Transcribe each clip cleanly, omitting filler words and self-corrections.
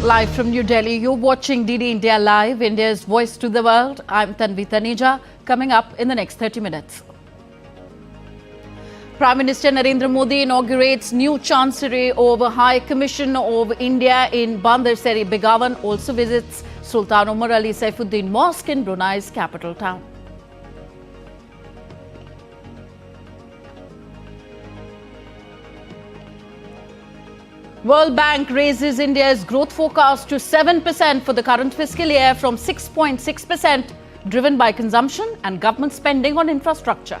Live from New Delhi, you're watching DD India Live, India's voice to the world. I'm Tanvi Taneja. Coming up in the next 30 minutes. Prime Minister Narendra Modi inaugurates new Chancery over High Commission of India in Bandar Seri Begawan. Also visits Sultan Omar Ali Saifuddin Mosque in Brunei's capital town. World Bank raises India's growth forecast to 7% for the current fiscal year from 6.6%, driven by consumption and government spending on infrastructure.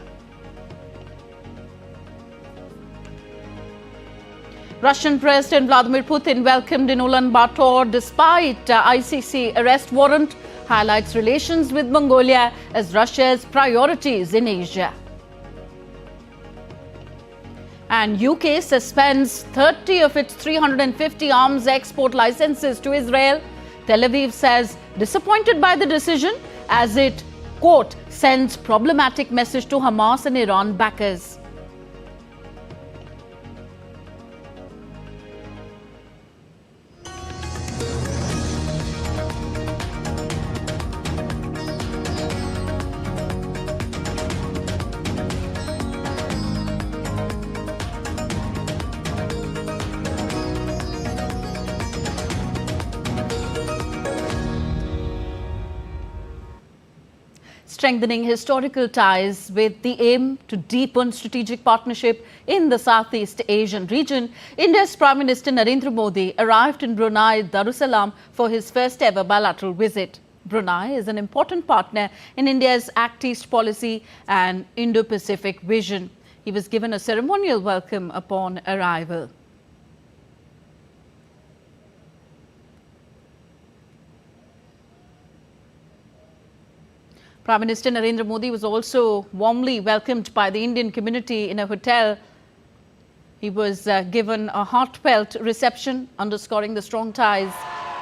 Russian President Vladimir Putin welcomed in Ulaanbaatar despite ICC arrest warrant, highlights relations with Mongolia as Russia's priorities in Asia. And UK suspends 30 of its 350 arms export licenses to Israel. Tel Aviv says disappointed by the decision as it, quote, sends problematic message to Hamas and Iran backers. Strengthening historical ties with the aim to deepen strategic partnership in the Southeast Asian region, India's Prime Minister Narendra Modi arrived in Brunei Darussalam for his first ever bilateral visit. Brunei is an important partner in India's Act East policy and Indo-Pacific vision. He was given a ceremonial welcome upon arrival. Prime Minister Narendra Modi was also warmly welcomed by the Indian community in a hotel. He was given a heartfelt reception, underscoring the strong ties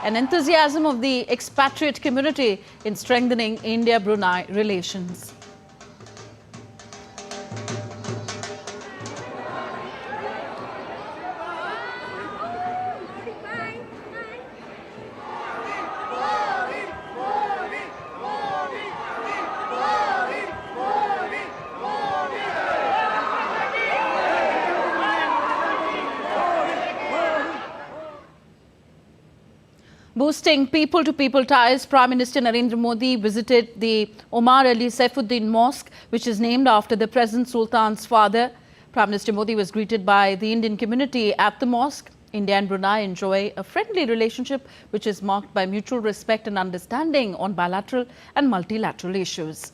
and enthusiasm of the expatriate community in strengthening India-Brunei relations. Boosting people-to-people ties, Prime Minister Narendra Modi visited the Omar Ali Saifuddin Mosque, which is named after the present Sultan's father. Prime Minister Modi was greeted by the Indian community at the mosque. India and Brunei enjoy a friendly relationship, which is marked by mutual respect and understanding on bilateral and multilateral issues.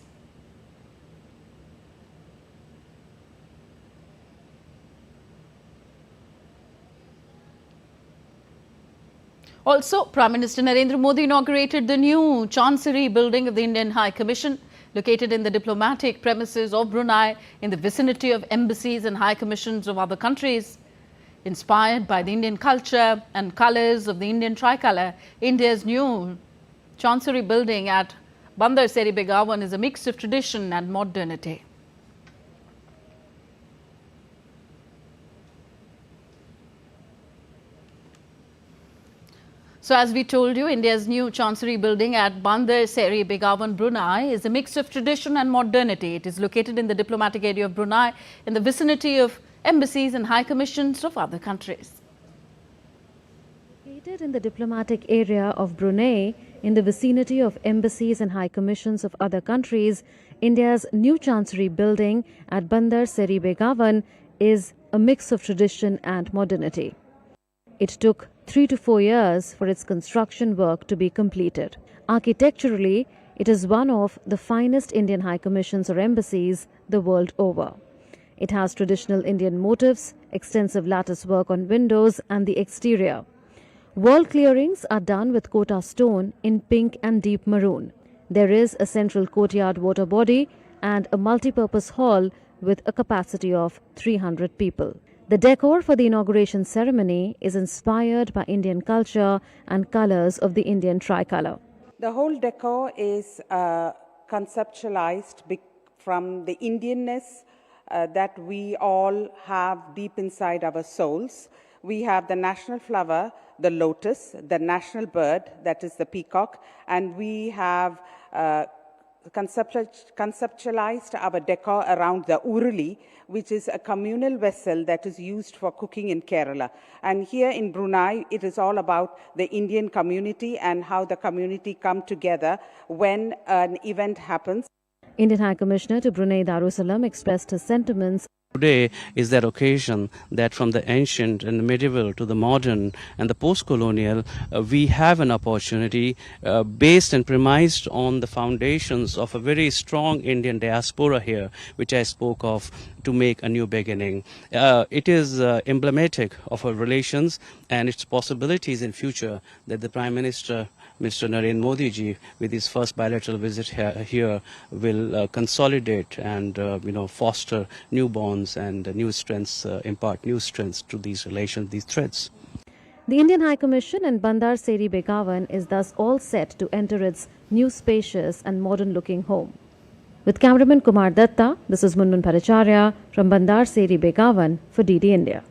Also, Prime Minister Narendra Modi inaugurated the new Chancery building of the Indian High Commission, located in the diplomatic premises of Brunei in the vicinity of embassies and high commissions of other countries. Inspired by the Indian culture and colours of the Indian tricolour, India's new Chancery building at Bandar Seri Begawan is a mix of tradition and modernity. So as we told you, India's new Chancery building at Bandar Seri Begawan, Brunei is a mix of tradition and modernity. It is located in the diplomatic area of Brunei in the vicinity of embassies and high commissions of other countries. Located in the diplomatic area of Brunei in the vicinity of embassies and high commissions of other countries, India's new Chancery building at Bandar Seri Begawan is a mix of tradition and modernity. It took 3 to 4 years for its construction work to be completed. Architecturally, it is one of the finest Indian high commissions or embassies the world over. It has traditional Indian motifs, extensive lattice work on windows and the exterior. Wall clearings are done with Kota stone in pink and deep maroon. There is a central courtyard water body and a multi-purpose hall with a capacity of 300 people. The decor for the inauguration ceremony is inspired by Indian culture and colours of the Indian tricolour. The whole decor is conceptualized from the Indianness that we all have deep inside our souls. We have the national flower, the lotus, the national bird, that is the peacock, and we have conceptualized our decor around the uruli, which is a communal vessel that is used for cooking in Kerala. And here in Brunei, it is all about the Indian community and how the community come together when an event happens. Indian High Commissioner to Brunei Darussalam expressed his sentiments. Today is that occasion that from the ancient and the medieval to the modern and the post-colonial, we have an opportunity based and premised on the foundations of a very strong Indian diaspora here, which I spoke of, to make a new beginning. It is emblematic of our relations and its possibilities in future that the Prime Minister, Mr. Narendra Modi ji, with his first bilateral visit here will consolidate and foster new bonds and new strengths, impart new strengths to these relations, these threads. The Indian High Commission in Bandar Seri Begawan is thus all set to enter its new spacious and modern-looking home. With cameraman Kumar Datta, this is Munmun Bhattacharya from Bandar Seri Begawan for DD India.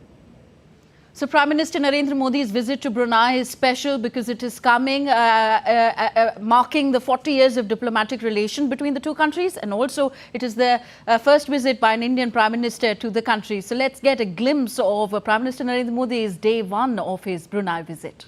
So Prime Minister Narendra Modi's visit to Brunei is special because it is coming, marking the 40 years of diplomatic relation between the two countries, and also it is the first visit by an Indian Prime Minister to the country. So let's get a glimpse of Prime Minister Narendra Modi's day one of his Brunei visit.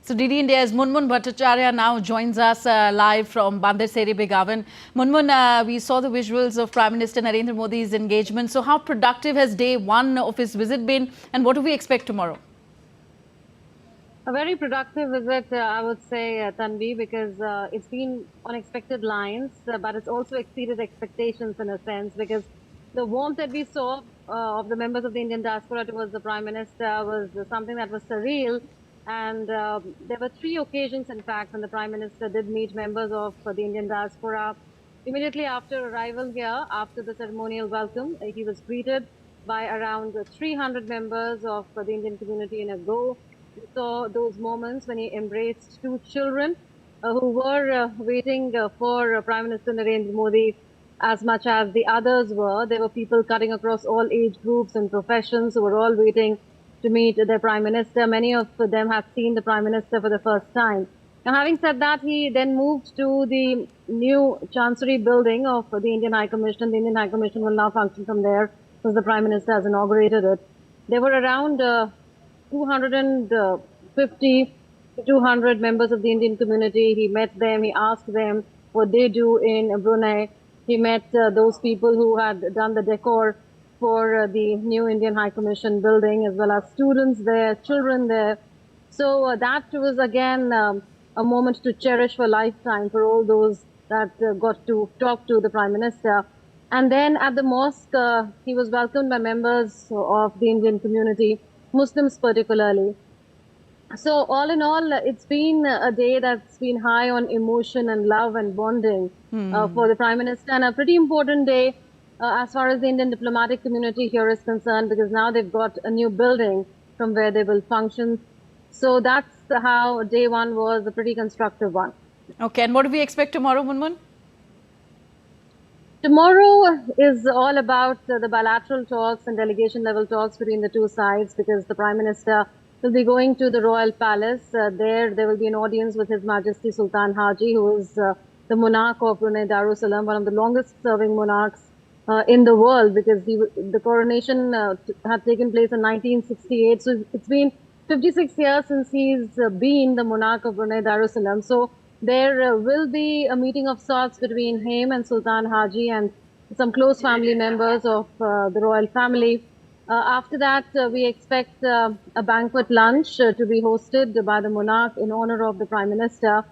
So DD India's Munmun Bhattacharya now joins us live from Bandar Seri Begawan. Munmun, we saw the visuals of Prime Minister Narendra Modi's engagement. So how productive has day one of his visit been, and what do we expect tomorrow? A very productive visit, I would say, Tanvi, because it's been on expected lines, but it's also exceeded expectations in a sense, because the warmth that we saw of the members of the Indian diaspora towards the Prime Minister was something that was surreal. And there were 3 occasions, in fact, when the Prime Minister did meet members of the Indian diaspora. immediately after arrival here, after the ceremonial welcome, he was greeted by around 300 members of the Indian community in a go. We saw those moments when he embraced two children who were waiting for Prime Minister Narendra Modi as much as the others were. There were people cutting across all age groups and professions who were all waiting to meet their Prime Minister. Many of them had seen the Prime Minister for the first time. Now, having said that, he then moved to the new Chancery building of the Indian High Commission. The Indian High Commission will now function from there since the Prime Minister has inaugurated it. There were around 250 to 200 members of the Indian community. He met them, he asked them what they do in Brunei. He met those people who had done the decor for the new Indian High Commission building, as well as students there, children there. So that was again a moment to cherish for a lifetime for all those that got to talk to the Prime Minister. And then at the mosque, he was welcomed by members of the Indian community, Muslims particularly. So all in all, it's been a day that's been high on emotion and love and bonding for the Prime Minister, and a pretty important day as far as the Indian diplomatic community here is concerned, because now they've got a new building from where they will function. So that's how day one was, a pretty constructive one. Okay, and what do we expect tomorrow, Munmun? Tomorrow is all about the bilateral talks and delegation level talks between the two sides, because the Prime Minister will be going to the Royal Palace. There will be an audience with His Majesty Sultan Haji, who is the monarch of Brunei Darussalam, one of the longest serving monarchs in the world, because the coronation had taken place in 1968. So it's been 56 years since he's been the monarch of Brunei Darussalam. So there will be a meeting of sorts between him and Sultan Haji and some close family members of the royal family. After that, we expect a banquet lunch to be hosted by the monarch in honor of the Prime Minister.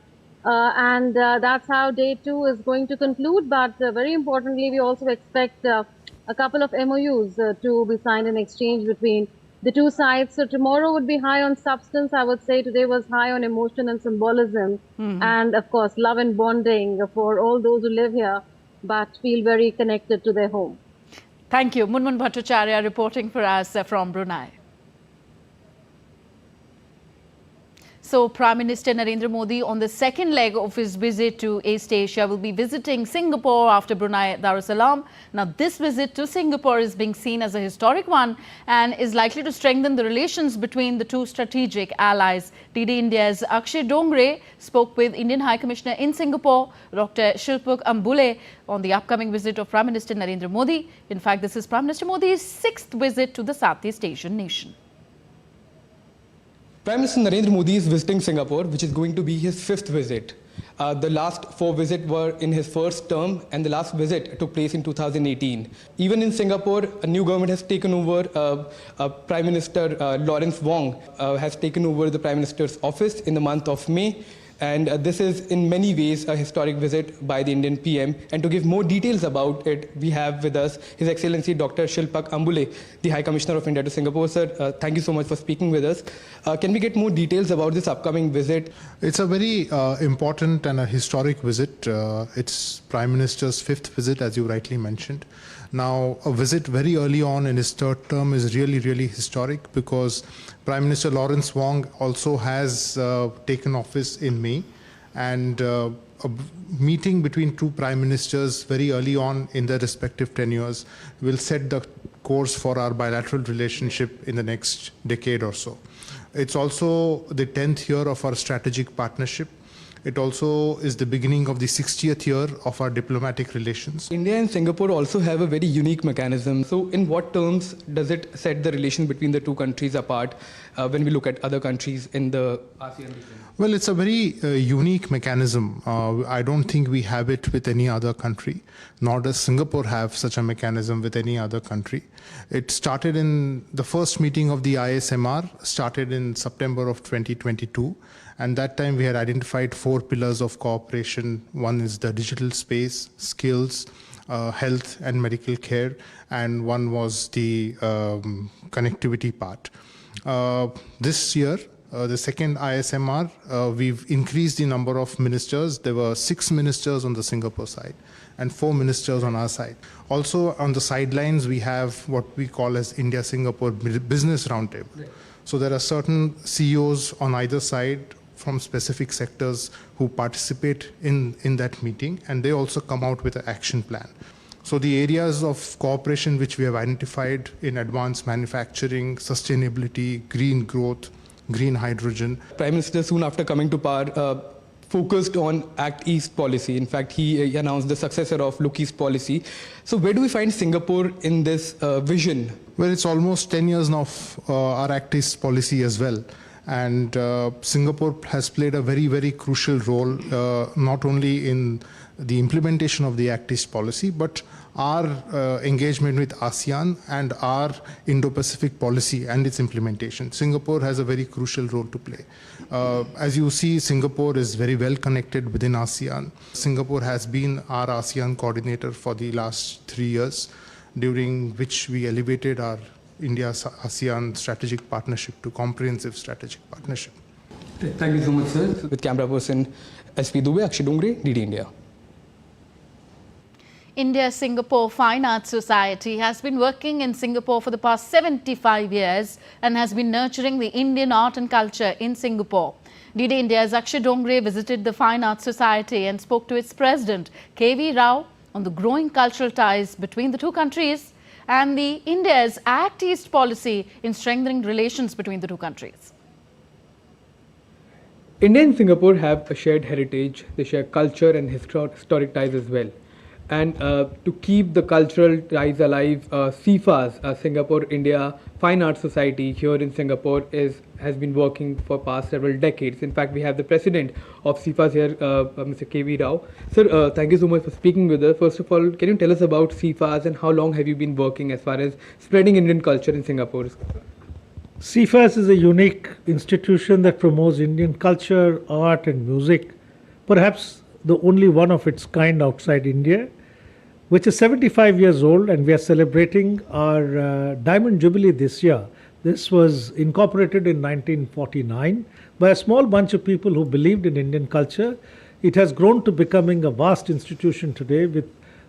And that's how day two is going to conclude. But very importantly, we also expect a couple of MOUs to be signed in exchange between the two sides. So tomorrow would be high on substance. I would say today was high on emotion and symbolism. And of course, love and bonding for all those who live here, but feel very connected to their home. Thank you. Munmun Bhattacharya reporting for us from Brunei. So, Prime Minister Narendra Modi on the second leg of his visit to East Asia will be visiting Singapore after Brunei Darussalam. Now, this visit to Singapore is being seen as a historic one and is likely to strengthen the relations between the two strategic allies. DD India's Akshay Dongre spoke with Indian High Commissioner in Singapore, Dr. Shilpak Ambule, on the upcoming visit of Prime Minister Narendra Modi. In fact, this is Prime Minister Modi's sixth visit to the Southeast Asian nation. Prime Minister Narendra Modi is visiting Singapore, which is going to be his fifth visit. The last four visits were in his first term, and the last visit took place in 2018. Even in Singapore, a new government has taken over. Prime Minister Lawrence Wong has taken over the Prime Minister's office in the month of May. And this is in many ways a historic visit by the Indian PM. And to give more details about it, we have with us His Excellency Dr. Shilpak Ambule, the High Commissioner of India to Singapore. Sir, thank you so much for speaking with us. Can we get more details about this upcoming visit? It's a very important and a historic visit. It's Prime Minister's fifth visit, as you rightly mentioned. Now, a visit very early on in his third term is really, really historic, because Prime Minister Lawrence Wong also has taken office in May, and a meeting between two prime ministers very early on in their respective tenures will set the course for our bilateral relationship in the next decade or so. It's also the 10th year of our strategic partnership. It also is the beginning of the 60th year of our diplomatic relations. India and Singapore also have a very unique mechanism. So in what terms does it set the relation between the two countries apart when we look at other countries in the ASEAN region? Well, it's a very unique mechanism. I don't think we have it with any other country, nor does Singapore have such a mechanism with any other country. It started in the first meeting of the ISMR, started in September of 2022. And that time we had identified 4 pillars of cooperation. One is the digital space, skills, health and medical care, and one was the connectivity part. This year, The second ISMR, we've increased the number of ministers. There were 6 ministers on the Singapore side and 4 ministers on our side. Also on the sidelines, we have what we call as India-Singapore Business Roundtable. Right. So there are certain CEOs on either side from specific sectors who participate in that meeting, and they also come out with an action plan. So the areas of cooperation which we have identified in advanced manufacturing, sustainability, green growth, green hydrogen. Prime Minister, soon after coming to power, focused on Act East policy. In fact, he announced the successor of Look East policy. So where do we find Singapore in this vision? Well, it's almost 10 years now of our Act East policy as well. And Singapore has played a very, very crucial role, not only in the implementation of the Act East policy, but our engagement with ASEAN and our Indo-Pacific policy and its implementation. Singapore has a very crucial role to play. As you see, Singapore is very well connected within ASEAN. Singapore has been our ASEAN coordinator for the last 3 years, during which we elevated our India-ASEAN strategic partnership to comprehensive strategic partnership. Thank you so much, sir. With camera person SP Dubey, Akshay Dongre, DD India. India-Singapore Fine Arts Society has been working in Singapore for the past 75 years and has been nurturing the Indian art and culture in Singapore. DD India's Akshay Dongre visited the Fine Arts Society and spoke to its president, K.V. Rao, on the growing cultural ties between the two countries and the India's Act East policy in strengthening relations between the two countries. India and Singapore have a shared heritage, they share culture and historic ties as well. And to keep the cultural ties alive, SIFA's Singapore-India Fine Arts Society here in Singapore has been working for past several decades. In fact, we have the president of SIFA's here, Mr. K.V. Rao. Sir, thank you so much for speaking with us. First of all, can you tell us about SIFA's and how long have you been working as far as spreading Indian culture in Singapore? SIFA's is a unique institution that promotes Indian culture, art and music, perhaps the only one of its kind outside India, which is 75 years old, and we are celebrating our Diamond Jubilee this year. This was incorporated in 1949 by a small bunch of people who believed in Indian culture. It has grown to becoming a vast institution today with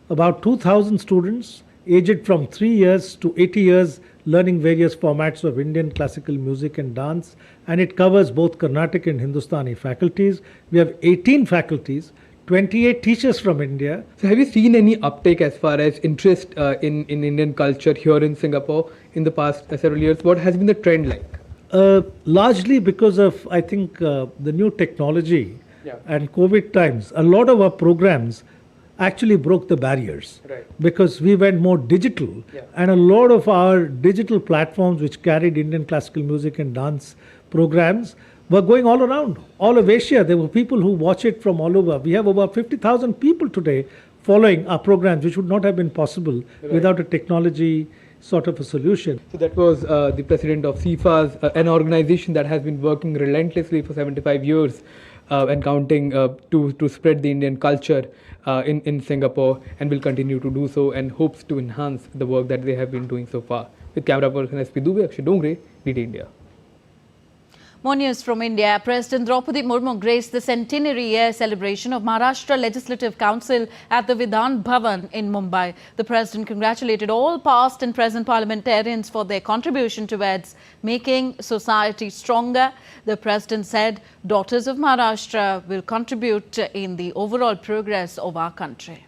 about 2,000 students aged from 3 years to 80 years learning various formats of Indian classical music and dance, and it covers both Carnatic and Hindustani faculties. We have 18 faculties, 28 teachers from India. So have you seen any uptake as far as interest in Indian culture here in Singapore in the past several years? What has been the trend like? Largely because of, I think, the new technology and COVID times. A lot of our programs actually broke the barriers because we went more digital, and a lot of our digital platforms which carried Indian classical music and dance programs were going all around, all of Asia. There were people who watch it from all over. We have about 50,000 people today following our programs, which would not have been possible without a technology sort of a solution. So that was the president of SIFA's, an organization that has been working relentlessly for 75 years and counting to spread the Indian culture in Singapore, and will continue to do so, and hopes to enhance the work that they have been doing so far. With camera person SP Dubey, Akshay Dongre, DD India. More news from India. President Draupadi Murmu graced the centenary year celebration of Maharashtra Legislative Council at the Vidhan Bhavan in Mumbai. The President congratulated all past and present parliamentarians for their contribution towards making society stronger. The President said daughters of Maharashtra will contribute in the overall progress of our country.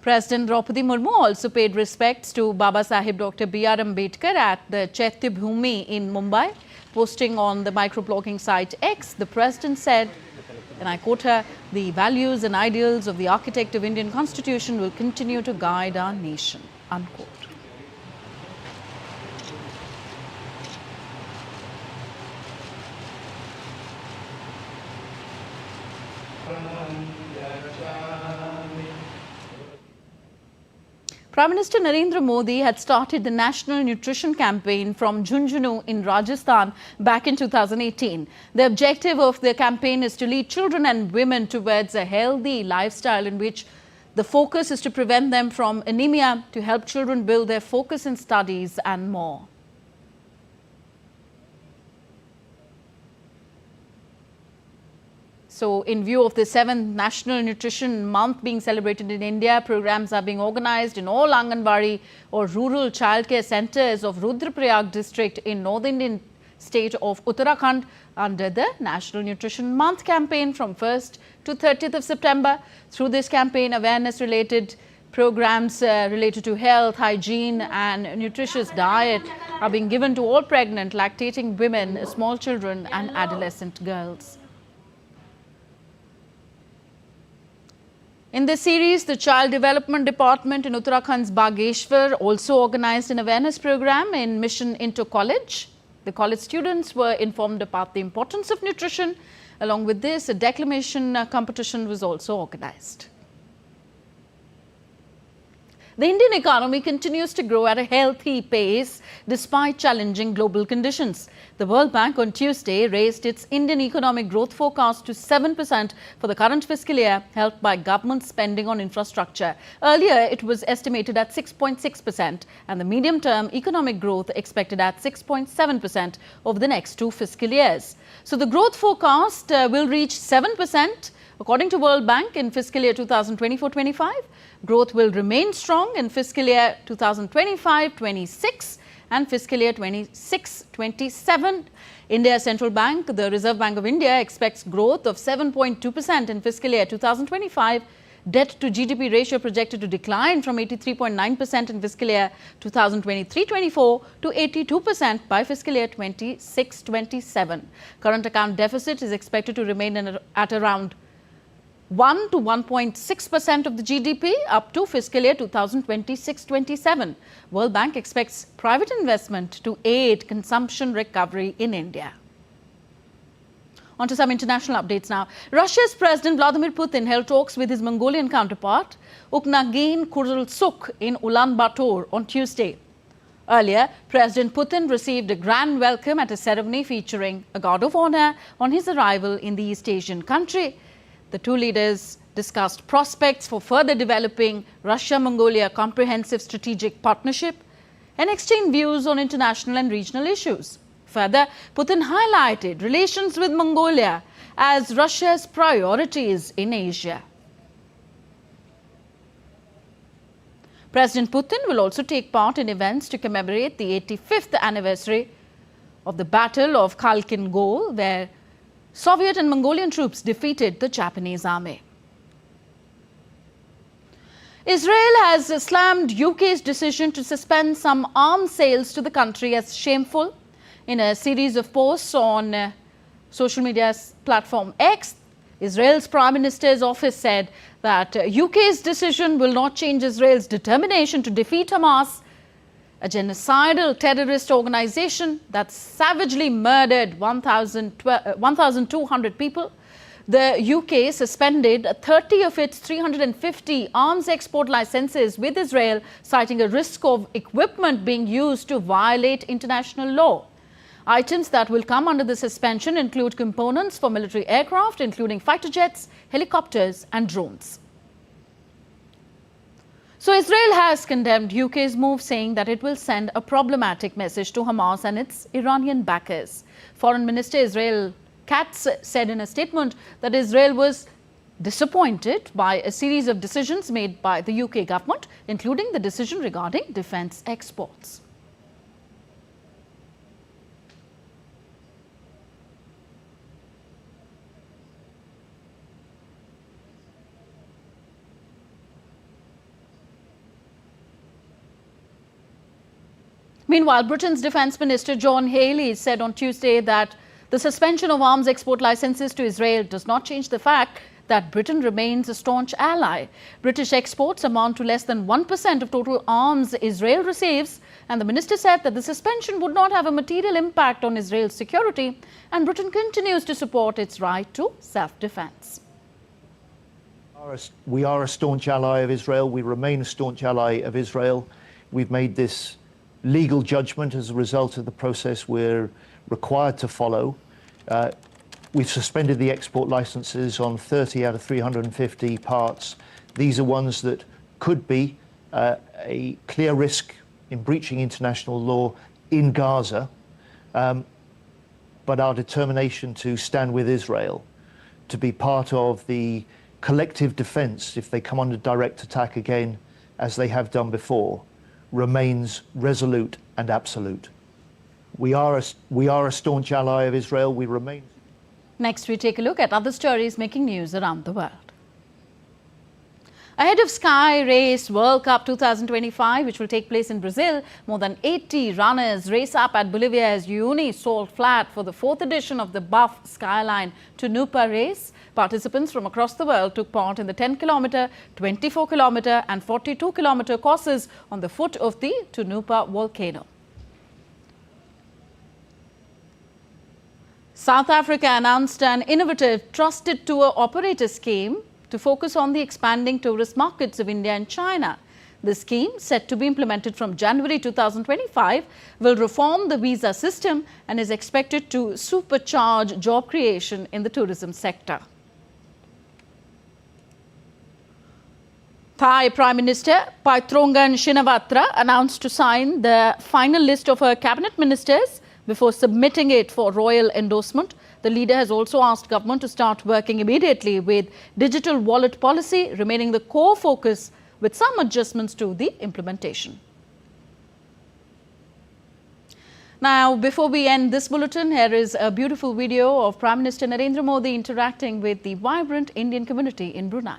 President Draupadi Murmu also paid respects to Baba Saheb Dr. B.R. Ambedkar at the Chaitya Bhumi in Mumbai. Posting on the microblogging site X, the President said, and I quote her, "The values and ideals of the architect of Indian Constitution will continue to guide our nation," unquote. Prime Minister Narendra Modi had started the National Nutrition Campaign from Jhunjhunu in Rajasthan back in 2018. The objective of the campaign is to lead children and women towards a healthy lifestyle in which The focus is to prevent them from anemia, to help children build their focus in studies and more. So, in view of the 7th National Nutrition Month being celebrated in India, programs are being organized in all Anganwadi or rural childcare centres of Rudraprayag district in North Indian state of Uttarakhand under the National Nutrition Month campaign from 1st to 30th of September. Through this campaign, awareness-related programs related to health, hygiene and nutritious diet are being given to all pregnant, lactating women, small children and adolescent girls. In this series, the Child Development Department in Uttarakhand's Bageshwar also organized an awareness program in Mission Into College. The college students were informed about the importance of nutrition. Along with this, a declamation competition was also organized. The Indian economy continues to grow at a healthy pace despite challenging global conditions. The World Bank on Tuesday raised its Indian economic growth forecast to 7% for the current fiscal year, helped by government spending on infrastructure. Earlier, it was estimated at 6.6% and the medium-term economic growth expected at 6.7% over the next 2 fiscal years. So, the growth forecast will reach 7%. According to World Bank, in fiscal year 2024-25, growth will remain strong in fiscal year 2025-26 and fiscal year 26-27. India's central bank, the Reserve Bank of India, expects growth of 7.2% in fiscal year 2025. Debt to GDP ratio projected to decline from 83.9% in fiscal year 2023-24 to 82% by fiscal year 26-27. Current account deficit is expected to remain at around 1 to 1.6% of the GDP up to fiscal year 2026-27. World Bank expects private investment to aid consumption recovery in India. On to some international updates now. Russia's President Vladimir Putin held talks with his Mongolian counterpart, Ukhnagin Khurelsukh, in Ulaanbaatar on Tuesday. Earlier, President Putin received a grand welcome at a ceremony featuring a guard of honor on his arrival in the East Asian country. The two leaders discussed prospects for further developing Russia-Mongolia comprehensive strategic partnership and exchanged views on international and regional issues. Further, Putin highlighted relations with Mongolia as Russia's priorities in Asia. President Putin will also take part in events to commemorate the 85th anniversary of the Battle of Khalkhin Gol, where Soviet and Mongolian troops defeated the Japanese army. Israel has slammed UK's decision to suspend some arms sales to the country as shameful. In a series of posts on social media platform X, Israel's Prime Minister's office said that UK's decision will not change Israel's determination to defeat Hamas, a genocidal terrorist organization that savagely murdered 1,200 people. The UK suspended 30 of its 350 arms export licenses with Israel, citing a risk of equipment being used to violate international law. Items that will come under the suspension include components for military aircraft, including fighter jets, helicopters and drones. So Israel has condemned UK's move, saying that it will send a problematic message to Hamas and its Iranian backers. Foreign Minister Israel Katz said in a statement that Israel was disappointed by a series of decisions made by the UK government, including the decision regarding defence exports. Meanwhile, Britain's Defence Minister John Healey said on Tuesday that the suspension of arms export licenses to Israel does not change the fact that Britain remains a staunch ally. British exports amount to less than 1% of total arms Israel receives, and the minister said that the suspension would not have a material impact on Israel's security, and Britain continues to support its right to self-defence. We are a staunch ally of Israel. We remain a staunch ally of Israel. We've made this legal judgment as a result of the process we're required to follow. We've suspended the export licenses on 30 out of 350 parts These are ones that could be a clear risk in breaching international law in Gaza, but our determination to stand with Israel, to be part of the collective defense if they come under direct attack again, as they have done before, remains resolute and absolute. We are a staunch ally of Israel. We remain. Next, we take a look at other stories making news around the world. Ahead of Sky Race World Cup 2025, which will take place in Brazil, more than 80 runners race up at Bolivia's Uyuni Salt Flat for the 4th edition of the Buff Skyline Tunupa race. Participants from across the world took part in the 10-kilometer, 24-kilometer and 42-kilometer courses on the foot of the Tunupa volcano. South Africa announced an innovative trusted tour operator scheme to focus on the expanding tourist markets of India and China. The scheme, set to be implemented from January 2025, will reform the visa system and is expected to supercharge job creation in the tourism sector. Thai Prime Minister Paetongtarn Shinawatra announced to sign the final list of her cabinet ministers before submitting it for royal endorsement. The leader has also asked government to start working immediately with digital wallet policy remaining the core focus, with some adjustments to the implementation. Now, before we end this bulletin, here is a beautiful video of Prime Minister Narendra Modi interacting with the vibrant Indian community in Brunei.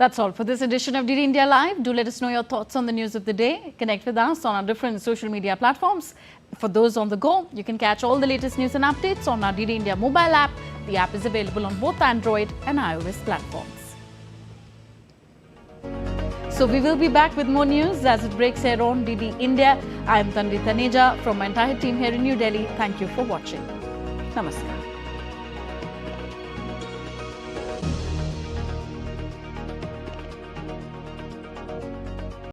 That's all for this edition of DD India Live. Do let us know your thoughts on the news of the day. Connect with us on our different social media platforms. For those on the go, you can catch all the latest news and updates on our DD India mobile app. The app is available on both Android and iOS platforms. So we will be back with more news as it breaks here on DD India. I am Tanvi Taneja from my entire team here in New Delhi. Thank you for watching. Namaskar.